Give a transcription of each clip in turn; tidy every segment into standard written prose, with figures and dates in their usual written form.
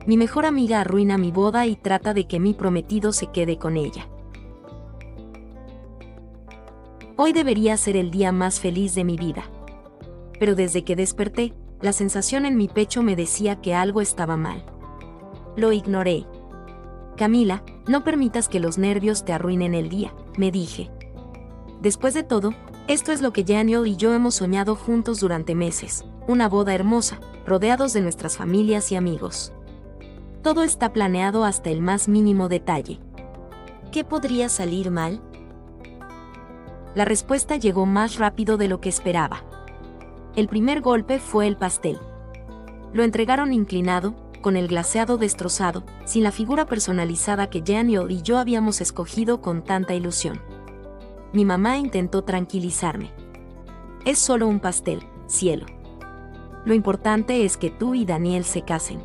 Mi mejor amiga arruina mi boda y trata de que mi prometido se quede con ella. Hoy debería ser el día más feliz de mi vida. Pero desde que desperté, la sensación en mi pecho me decía que algo estaba mal. Lo ignoré. Camila, no permitas que los nervios te arruinen el día, me dije. Después de todo, esto es lo que Daniel y yo hemos soñado juntos durante meses, una boda hermosa, rodeados de nuestras familias y amigos. Todo está planeado hasta el más mínimo detalle. ¿Qué podría salir mal? La respuesta llegó más rápido de lo que esperaba. El primer golpe fue el pastel. Lo entregaron inclinado, con el glaseado destrozado, sin la figura personalizada que Daniel y yo habíamos escogido con tanta ilusión. Mi mamá intentó tranquilizarme. Es solo un pastel, cielo. Lo importante es que tú y Daniel se casen.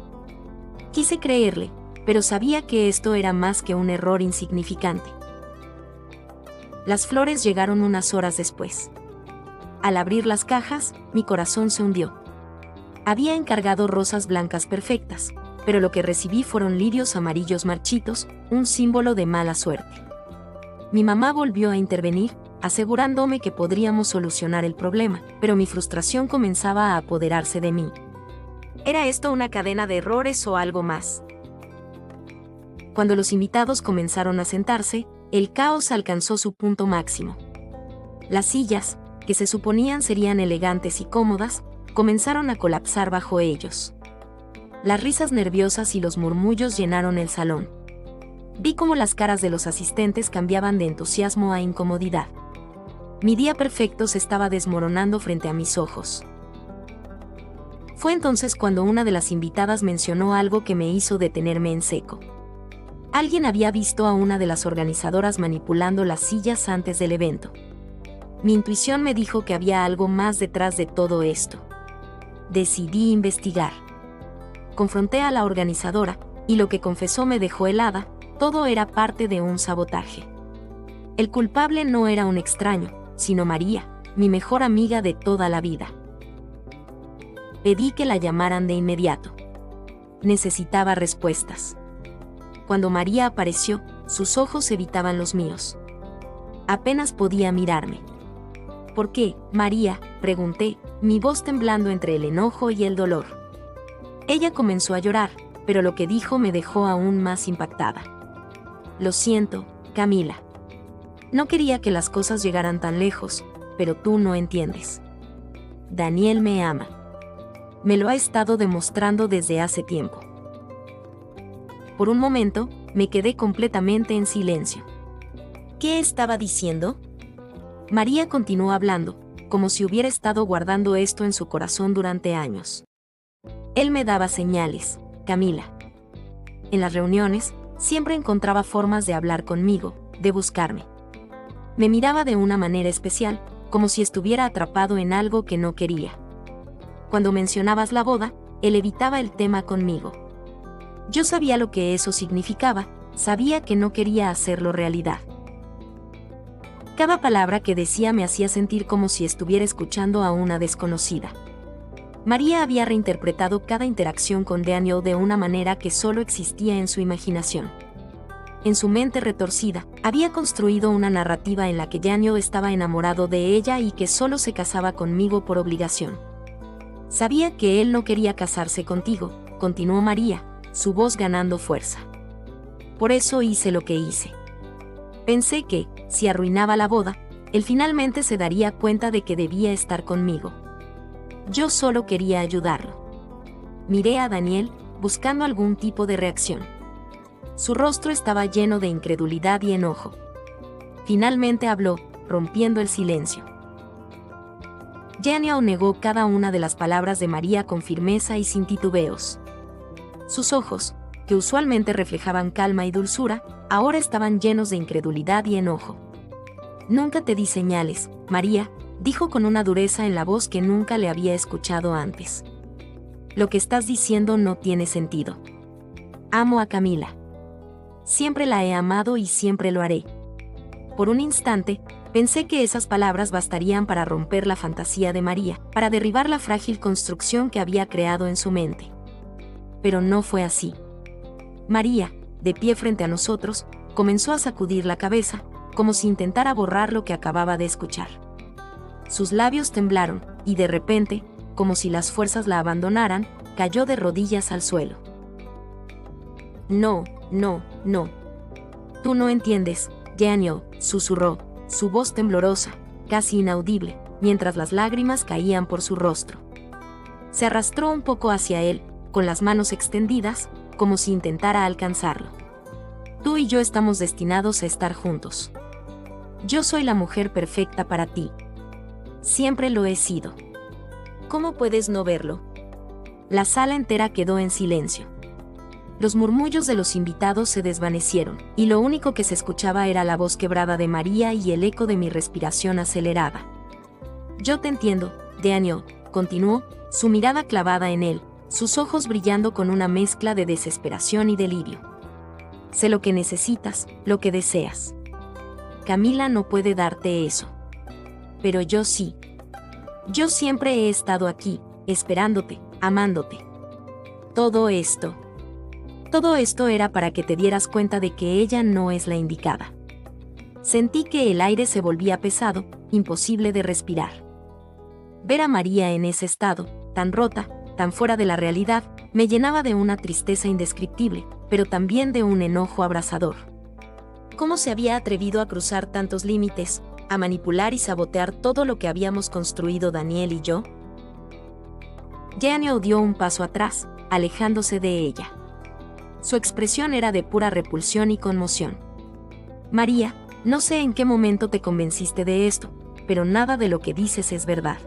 Quise creerle, pero sabía que esto era más que un error insignificante. Las flores llegaron unas horas después. Al abrir las cajas, mi corazón se hundió. Había encargado rosas blancas perfectas, pero lo que recibí fueron lirios amarillos marchitos, un símbolo de mala suerte. Mi mamá volvió a intervenir, asegurándome que podríamos solucionar el problema, pero mi frustración comenzaba a apoderarse de mí. ¿Era esto una cadena de errores o algo más? Cuando los invitados comenzaron a sentarse, el caos alcanzó su punto máximo. Las sillas, que se suponían serían elegantes y cómodas, comenzaron a colapsar bajo ellos. Las risas nerviosas y los murmullos llenaron el salón. Vi cómo las caras de los asistentes cambiaban de entusiasmo a incomodidad. Mi día perfecto se estaba desmoronando frente a mis ojos. Fue entonces cuando una de las invitadas mencionó algo que me hizo detenerme en seco. Alguien había visto a una de las organizadoras manipulando las sillas antes del evento. Mi intuición me dijo que había algo más detrás de todo esto. Decidí investigar. Confronté a la organizadora, y lo que confesó me dejó helada. Todo era parte de un sabotaje. El culpable no era un extraño, sino María, mi mejor amiga de toda la vida. Pedí que la llamaran de inmediato. Necesitaba respuestas. Cuando María apareció, sus ojos evitaban los míos. Apenas podía mirarme. ¿Por qué, María?, pregunté, mi voz temblando entre el enojo y el dolor. Ella comenzó a llorar, pero lo que dijo me dejó aún más impactada. Lo siento, Camila. No quería que las cosas llegaran tan lejos, pero tú no entiendes. Daniel me ama. Me lo ha estado demostrando desde hace tiempo. Por un momento, me quedé completamente en silencio. ¿Qué estaba diciendo? María continuó hablando, como si hubiera estado guardando esto en su corazón durante años. Él me daba señales, Camila. En las reuniones, siempre encontraba formas de hablar conmigo, de buscarme. Me miraba de una manera especial, como si estuviera atrapado en algo que no quería. Cuando mencionabas la boda, él evitaba el tema conmigo. Yo sabía lo que eso significaba, sabía que no quería hacerlo realidad. Cada palabra que decía me hacía sentir como si estuviera escuchando a una desconocida. María había reinterpretado cada interacción con Daniel de una manera que solo existía en su imaginación. En su mente retorcida, había construido una narrativa en la que Daniel estaba enamorado de ella y que solo se casaba conmigo por obligación. Sabía que él no quería casarse contigo, continuó María, su voz ganando fuerza. Por eso hice lo que hice. Pensé que, si arruinaba la boda, él finalmente se daría cuenta de que debía estar conmigo. Yo solo quería ayudarlo. Miré a Daniel, buscando algún tipo de reacción. Su rostro estaba lleno de incredulidad y enojo. Finalmente habló, rompiendo el silencio. Daniel negó cada una de las palabras de María con firmeza y sin titubeos. Sus ojos, que usualmente reflejaban calma y dulzura, ahora estaban llenos de incredulidad y enojo. Nunca te di señales, María, dijo con una dureza en la voz que nunca le había escuchado antes. Lo que estás diciendo no tiene sentido. Amo a Camila. Siempre la he amado y siempre lo haré. Por un instante, pensé que esas palabras bastarían para romper la fantasía de María, para derribar la frágil construcción que había creado en su mente. Pero no fue así. María, de pie frente a nosotros, comenzó a sacudir la cabeza, como si intentara borrar lo que acababa de escuchar. Sus labios temblaron, y de repente, como si las fuerzas la abandonaran, cayó de rodillas al suelo. No, no, no. Tú no entiendes, Daniel, susurró, su voz temblorosa, casi inaudible, mientras las lágrimas caían por su rostro. Se arrastró un poco hacia él, con las manos extendidas, como si intentara alcanzarlo. Tú y yo estamos destinados a estar juntos. Yo soy la mujer perfecta para ti. Siempre lo he sido. ¿Cómo puedes no verlo? La sala entera quedó en silencio. Los murmullos de los invitados se desvanecieron, y lo único que se escuchaba era la voz quebrada de María y el eco de mi respiración acelerada. Yo te entiendo, Daniel, continuó, su mirada clavada en él, sus ojos brillando con una mezcla de desesperación y delirio. Sé lo que necesitas, lo que deseas. Camila no puede darte eso. Pero yo sí. Yo siempre he estado aquí, esperándote, amándote. Todo esto era para que te dieras cuenta de que ella no es la indicada. Sentí que el aire se volvía pesado, imposible de respirar. Ver a María en ese estado, tan rota, tan fuera de la realidad, me llenaba de una tristeza indescriptible, pero también de un enojo abrasador. ¿Cómo se había atrevido a cruzar tantos límites, a manipular y sabotear todo lo que habíamos construido Daniel y yo? Daniel dio un paso atrás, alejándose de ella. Su expresión era de pura repulsión y conmoción. María, no sé en qué momento te convenciste de esto, pero nada de lo que dices es verdad.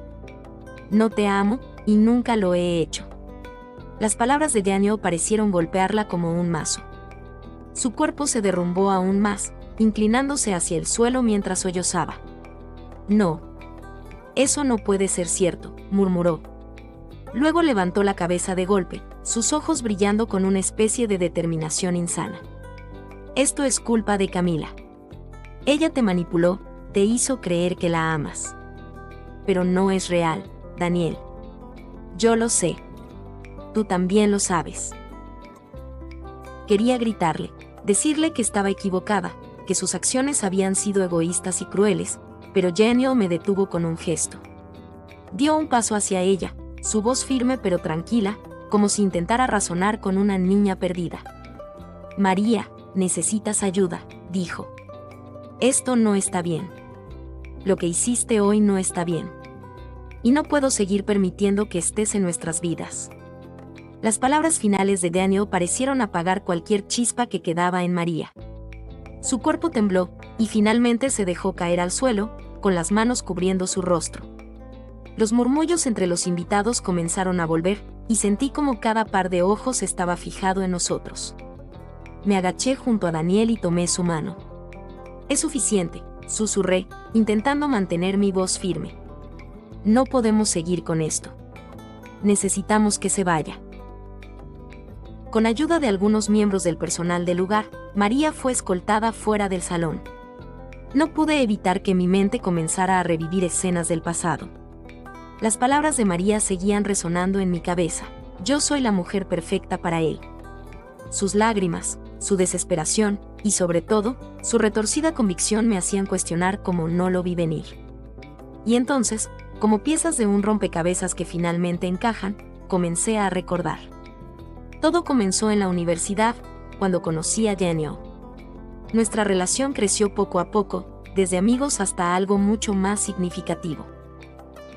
No te amo, y nunca lo he hecho. Las palabras de Daniel parecieron golpearla como un mazo. Su cuerpo se derrumbó aún más, inclinándose hacia el suelo mientras sollozaba. No. Eso no puede ser cierto, murmuró. Luego levantó la cabeza de golpe, sus ojos brillando con una especie de determinación insana. Esto es culpa de Camila. Ella te manipuló, te hizo creer que la amas. Pero no es real, Daniel. Yo lo sé. Tú también lo sabes. Quería gritarle, decirle que estaba equivocada, que sus acciones habían sido egoístas y crueles, pero Daniel me detuvo con un gesto. Dio un paso hacia ella, su voz firme pero tranquila, como si intentara razonar con una niña perdida. María, necesitas ayuda, dijo. Esto no está bien. Lo que hiciste hoy no está bien. Y no puedo seguir permitiendo que estés en nuestras vidas. Las palabras finales de Daniel parecieron apagar cualquier chispa que quedaba en María. Su cuerpo tembló, y finalmente se dejó caer al suelo, con las manos cubriendo su rostro. Los murmullos entre los invitados comenzaron a volver, y sentí como cada par de ojos estaba fijado en nosotros. Me agaché junto a Daniel y tomé su mano. Es suficiente, susurré, intentando mantener mi voz firme. No podemos seguir con esto. Necesitamos que se vaya. Con ayuda de algunos miembros del personal del lugar, María fue escoltada fuera del salón. No pude evitar que mi mente comenzara a revivir escenas del pasado. Las palabras de María seguían resonando en mi cabeza. Yo soy la mujer perfecta para él. Sus lágrimas, su desesperación, y sobre todo, su retorcida convicción me hacían cuestionar cómo no lo vi venir. Y entonces, como piezas de un rompecabezas que finalmente encajan, comencé a recordar. Todo comenzó en la universidad, cuando conocí a Daniel. Nuestra relación creció poco a poco, desde amigos hasta algo mucho más significativo.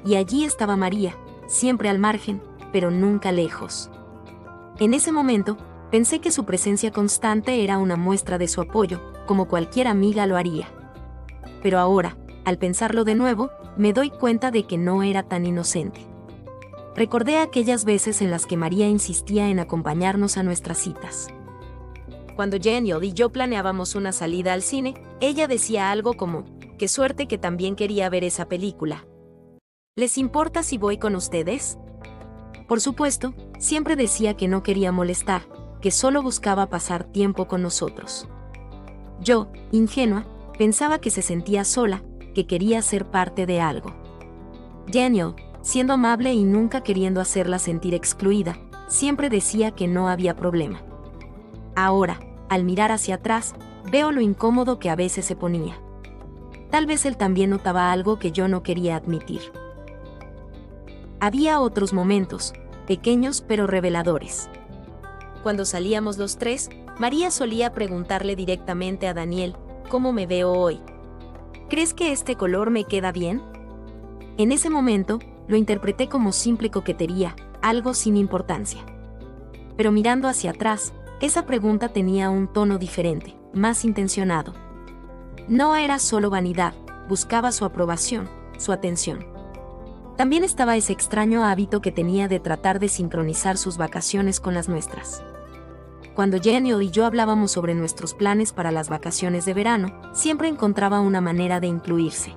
Y allí estaba María, siempre al margen, pero nunca lejos. En ese momento, pensé que su presencia constante era una muestra de su apoyo, como cualquier amiga lo haría. Pero ahora, al pensarlo de nuevo, me doy cuenta de que no era tan inocente. Recordé aquellas veces en las que María insistía en acompañarnos a nuestras citas. Cuando Daniel y yo planeábamos una salida al cine, ella decía algo como, qué suerte que también quería ver esa película. ¿Les importa si voy con ustedes? Por supuesto, siempre decía que no quería molestar, que solo buscaba pasar tiempo con nosotros. Yo, ingenua, pensaba que se sentía sola, que quería ser parte de algo. Daniel, siendo amable y nunca queriendo hacerla sentir excluida, siempre decía que no había problema. Ahora, al mirar hacia atrás, veo lo incómodo que a veces se ponía. Tal vez él también notaba algo que yo no quería admitir. Había otros momentos, pequeños pero reveladores. Cuando salíamos los tres, María solía preguntarle directamente a Daniel, ¿cómo me veo hoy? ¿Crees que este color me queda bien? En ese momento, lo interpreté como simple coquetería, algo sin importancia. Pero mirando hacia atrás, esa pregunta tenía un tono diferente, más intencionado. No era solo vanidad, buscaba su aprobación, su atención. También estaba ese extraño hábito que tenía de tratar de sincronizar sus vacaciones con las nuestras. Cuando Daniel y yo hablábamos sobre nuestros planes para las vacaciones de verano, siempre encontraba una manera de incluirse.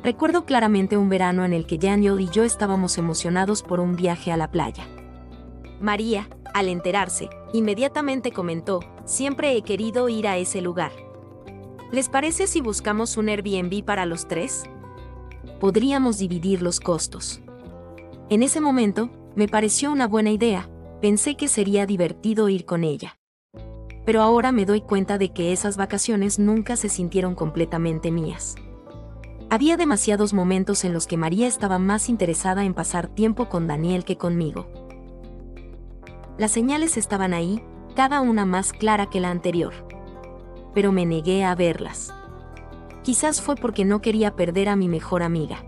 Recuerdo claramente un verano en el que Daniel y yo estábamos emocionados por un viaje a la playa. María, al enterarse, inmediatamente comentó, siempre he querido ir a ese lugar. ¿Les parece si buscamos un Airbnb para los tres? Podríamos dividir los costos. En ese momento, me pareció una buena idea, pensé que sería divertido ir con ella. Pero ahora me doy cuenta de que esas vacaciones nunca se sintieron completamente mías. Había demasiados momentos en los que María estaba más interesada en pasar tiempo con Daniel que conmigo. Las señales estaban ahí, cada una más clara que la anterior. Pero me negué a verlas. Quizás fue porque no quería perder a mi mejor amiga.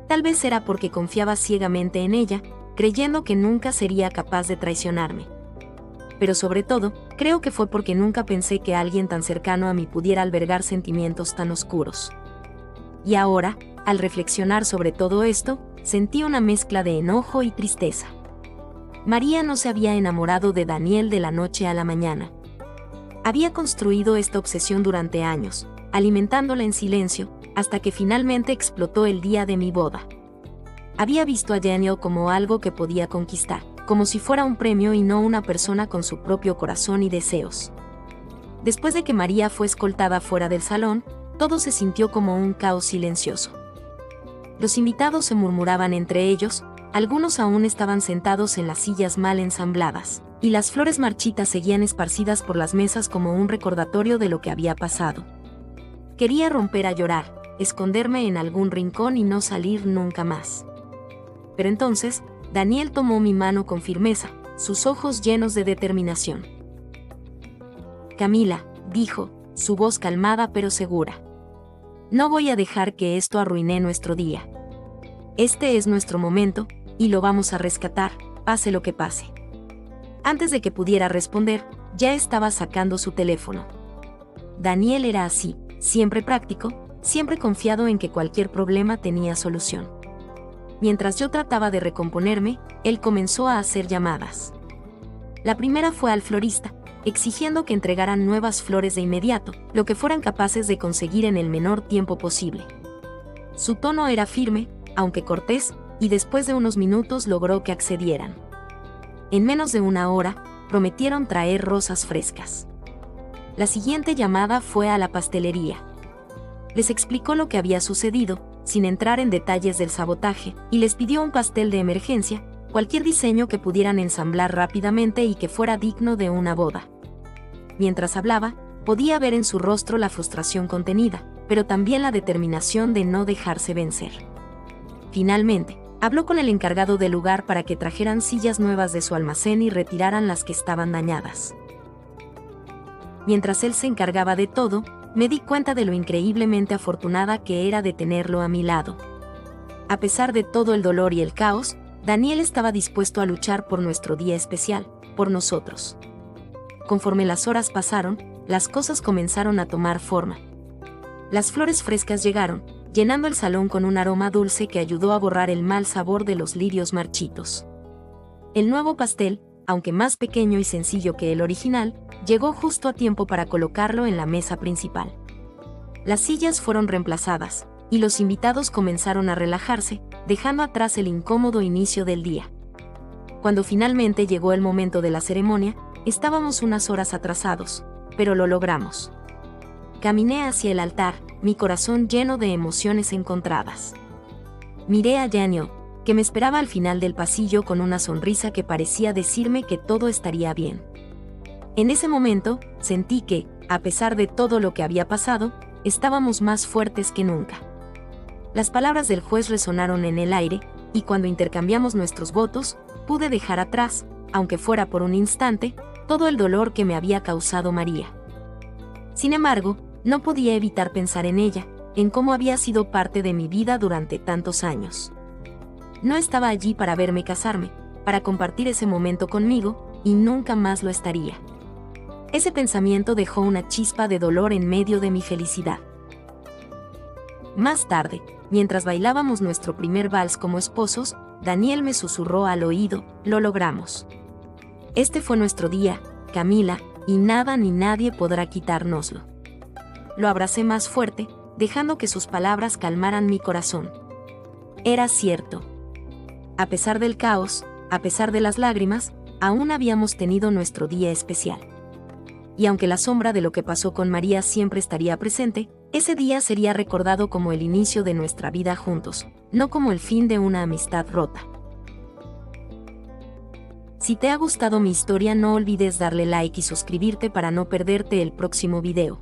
Tal vez era porque confiaba ciegamente en ella, creyendo que nunca sería capaz de traicionarme. Pero sobre todo, creo que fue porque nunca pensé que alguien tan cercano a mí pudiera albergar sentimientos tan oscuros. Y ahora, al reflexionar sobre todo esto, sentí una mezcla de enojo y tristeza. María no se había enamorado de Daniel de la noche a la mañana. Había construido esta obsesión durante años, alimentándola en silencio, hasta que finalmente explotó el día de mi boda. Había visto a Daniel como algo que podía conquistar, como si fuera un premio y no una persona con su propio corazón y deseos. Después de que María fue escoltada fuera del salón, todo se sintió como un caos silencioso. Los invitados se murmuraban entre ellos, algunos aún estaban sentados en las sillas mal ensambladas, y las flores marchitas seguían esparcidas por las mesas como un recordatorio de lo que había pasado. Quería romper a llorar, esconderme en algún rincón y no salir nunca más. Pero entonces, Daniel tomó mi mano con firmeza, sus ojos llenos de determinación. Camila, dijo, su voz calmada pero segura. No voy a dejar que esto arruine nuestro día. Este es nuestro momento, y lo vamos a rescatar, pase lo que pase. Antes de que pudiera responder, ya estaba sacando su teléfono. Daniel era así, siempre práctico, siempre confiado en que cualquier problema tenía solución. Mientras yo trataba de recomponerme, él comenzó a hacer llamadas. La primera fue al florista, exigiendo que entregaran nuevas flores de inmediato, lo que fueran capaces de conseguir en el menor tiempo posible. Su tono era firme, aunque cortés, y después de unos minutos logró que accedieran. En menos de una hora, prometieron traer rosas frescas. La siguiente llamada fue a la pastelería. Les explicó lo que había sucedido, sin entrar en detalles del sabotaje, y les pidió un pastel de emergencia, cualquier diseño que pudieran ensamblar rápidamente y que fuera digno de una boda. Mientras hablaba, podía ver en su rostro la frustración contenida, pero también la determinación de no dejarse vencer. Finalmente, habló con el encargado del lugar para que trajeran sillas nuevas de su almacén y retiraran las que estaban dañadas. Mientras él se encargaba de todo, me di cuenta de lo increíblemente afortunada que era de tenerlo a mi lado. A pesar de todo el dolor y el caos, Daniel estaba dispuesto a luchar por nuestro día especial, por nosotros. Conforme las horas pasaron, las cosas comenzaron a tomar forma. Las flores frescas llegaron, llenando el salón con un aroma dulce que ayudó a borrar el mal sabor de los lirios marchitos. El nuevo pastel, aunque más pequeño y sencillo que el original, llegó justo a tiempo para colocarlo en la mesa principal. Las sillas fueron reemplazadas, y los invitados comenzaron a relajarse, dejando atrás el incómodo inicio del día. Cuando finalmente llegó el momento de la ceremonia, estábamos unas horas atrasados, pero lo logramos. Caminé hacia el altar, mi corazón lleno de emociones encontradas. Miré a Daniel, que me esperaba al final del pasillo con una sonrisa que parecía decirme que todo estaría bien. En ese momento, sentí que, a pesar de todo lo que había pasado, estábamos más fuertes que nunca. Las palabras del juez resonaron en el aire, y cuando intercambiamos nuestros votos, pude dejar atrás, aunque fuera por un instante, todo el dolor que me había causado María. Sin embargo, no podía evitar pensar en ella, en cómo había sido parte de mi vida durante tantos años. No estaba allí para verme casarme, para compartir ese momento conmigo, y nunca más lo estaría. Ese pensamiento dejó una chispa de dolor en medio de mi felicidad. Más tarde, mientras bailábamos nuestro primer vals como esposos, Daniel me susurró al oído: "Lo logramos. Este fue nuestro día, Camila, y nada ni nadie podrá quitárnoslo". Lo abracé más fuerte, dejando que sus palabras calmaran mi corazón. Era cierto. A pesar del caos, a pesar de las lágrimas, aún habíamos tenido nuestro día especial. Y aunque la sombra de lo que pasó con María siempre estaría presente, ese día sería recordado como el inicio de nuestra vida juntos, no como el fin de una amistad rota. Si te ha gustado mi historia, no olvides darle like y suscribirte para no perderte el próximo video.